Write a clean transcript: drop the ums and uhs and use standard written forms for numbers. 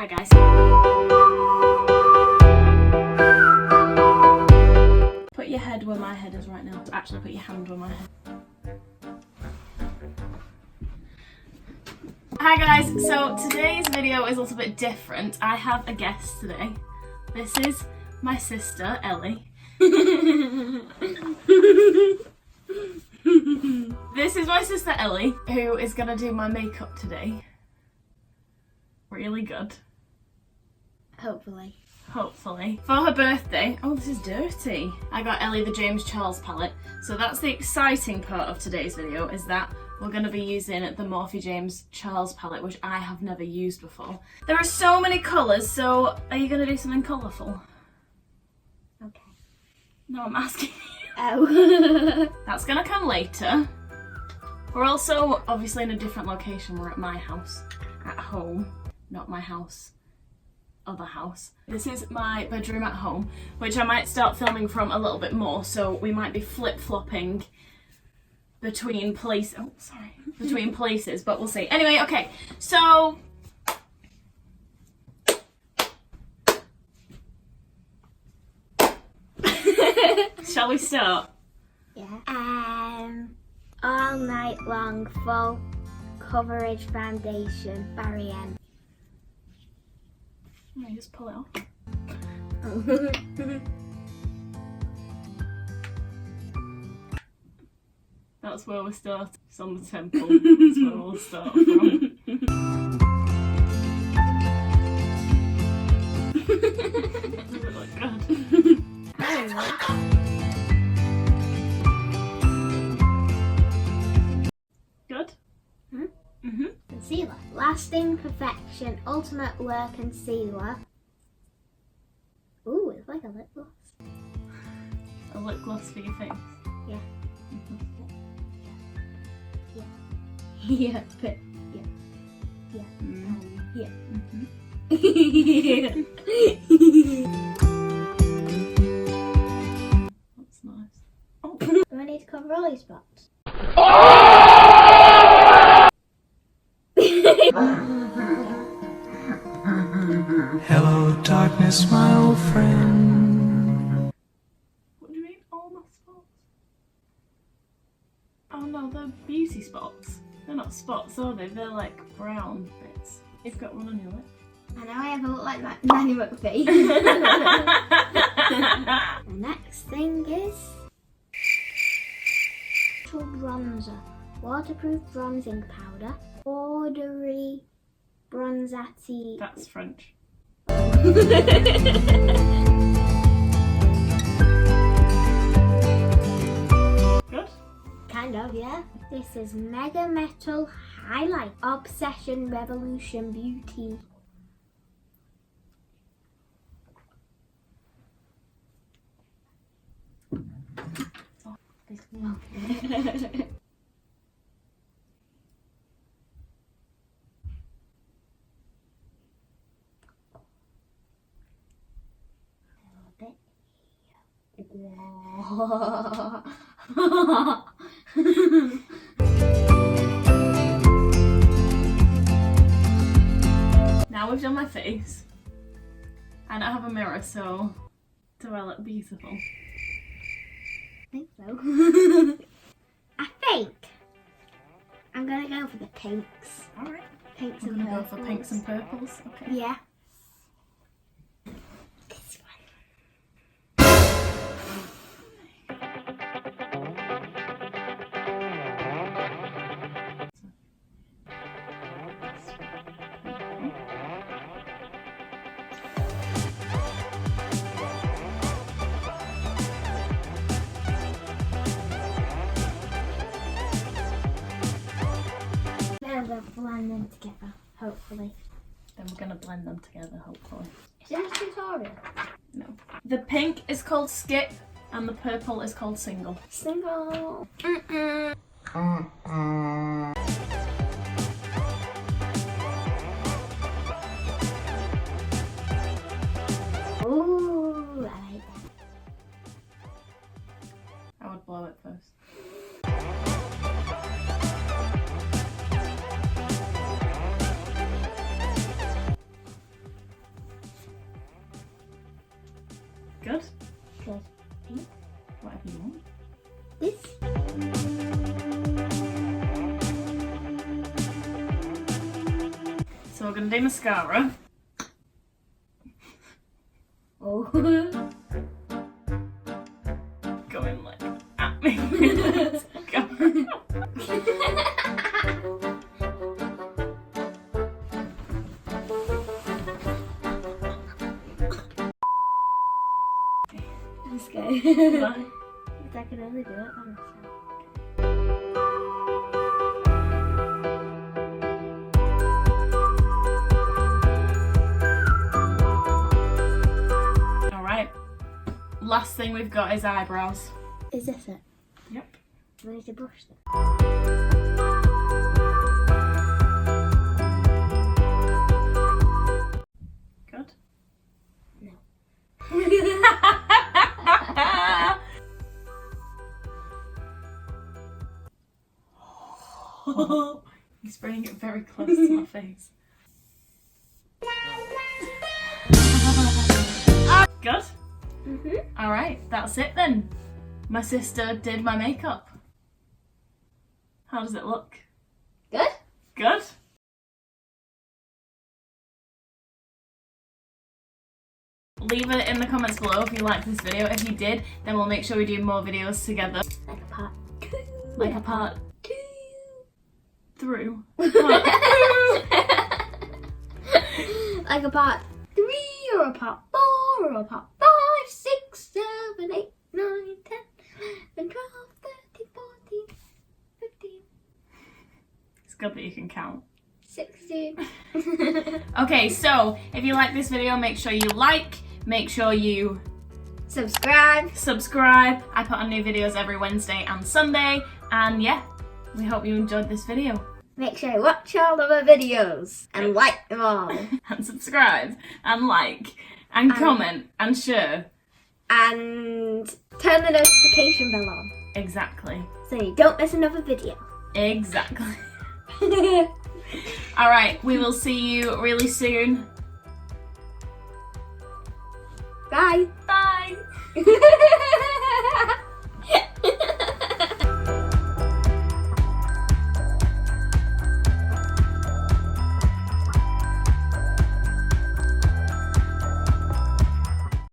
Hi guys. Put your head where my head is right now. Actually put your hand where my head. Hi guys, so today's video is a little bit different. I have a guest today. This is my sister, Ellie. This is my sister Ellie, who is gonna do my makeup today. Really good. Hopefully. Hopefully. For her birthday, oh this is dirty. I got Ellie the James Charles palette. So that's the exciting part of today's video, is that we're going to be using the Morphe James Charles palette, which I have never used before. There are so many colours, so are you going to do something colourful? Okay. No, I'm asking you. Oh. That's going to come later. We're also obviously in a different location. We're at my house. At home. Not my house. Other house. This is my bedroom at home, which I might start filming from a little bit more, so we might be flip-flopping between between places, but we'll see. Anyway, okay, so shall we start? Yeah. All Night Long Full Coverage Foundation, Barry M. Let me just pull it off. That's where we start. It's on the temple. That's where we'll start from. Does it look good? Good? Mm-hmm. Concealer. Lasting Perfection Ultimate Wear Concealer. Ooh, it's like a lip gloss. A lip gloss for your face? Yeah. Mm-hmm. Yeah. Yeah. Yeah. Yeah. Mm-hmm. That's nice. Oh. Do I need to cover all these spots? Hello, darkness, my old friend. What do you mean, all my spots? Oh no, they're beauty spots. They're not spots, are they? They're like brown bits. You've got one on your lip. I know I have a look like Nanny McPhee. The next thing is bronzer. Waterproof bronzing powder. Bordery Bronzati. That's French. Good? Kind of, yeah. This is Mega Metal Highlight Obsession Revolution Beauty. Oh, this one. Now we've done my face, and I have a mirror, so do I look beautiful? I think so. I think I'm gonna go for the pinks. Alright. Pinks I'm and gonna go purples. for pinks and purples. Okay. Yeah. Now we'll blend them together, hopefully. Then we're gonna blend them together, hopefully. Is there a tutorial? No. The pink is called Skip, and the purple is called Single. Single. Ooh, I like that. I would blow it first. So we're gonna do mascara. Oh. Going like at me. Let's go. Let's go. Bye. I can only do it by myself. Alright. Last thing we've got is eyebrows. Is this it? Yep. Do I need to brush them? Good. No. You're spraying it very close to my face. Good. Alright, that's it then. My sister did my makeup. How does it look? Good? Good? Leave it in the comments below if you liked this video. If you did, then we'll make sure we do more videos together. Like a part 2. Like a part 2. Through. Like a part 3 or a part 4 or a part 5, 6, 7, 8, 9, 10, 11, 12, 13, 14, 15, It's good that you can count. 16. Okay, so if you like this video, make sure you like, make sure you Subscribe. I put on new videos every Wednesday and Sunday, and yeah, we hope you enjoyed this video. Make sure you watch all of our videos and like them all. And subscribe, and like, and comment, and share. And turn the notification bell on Exactly. so you don't miss another video. Exactly. Alright, we will see you really soon. Bye. Bye!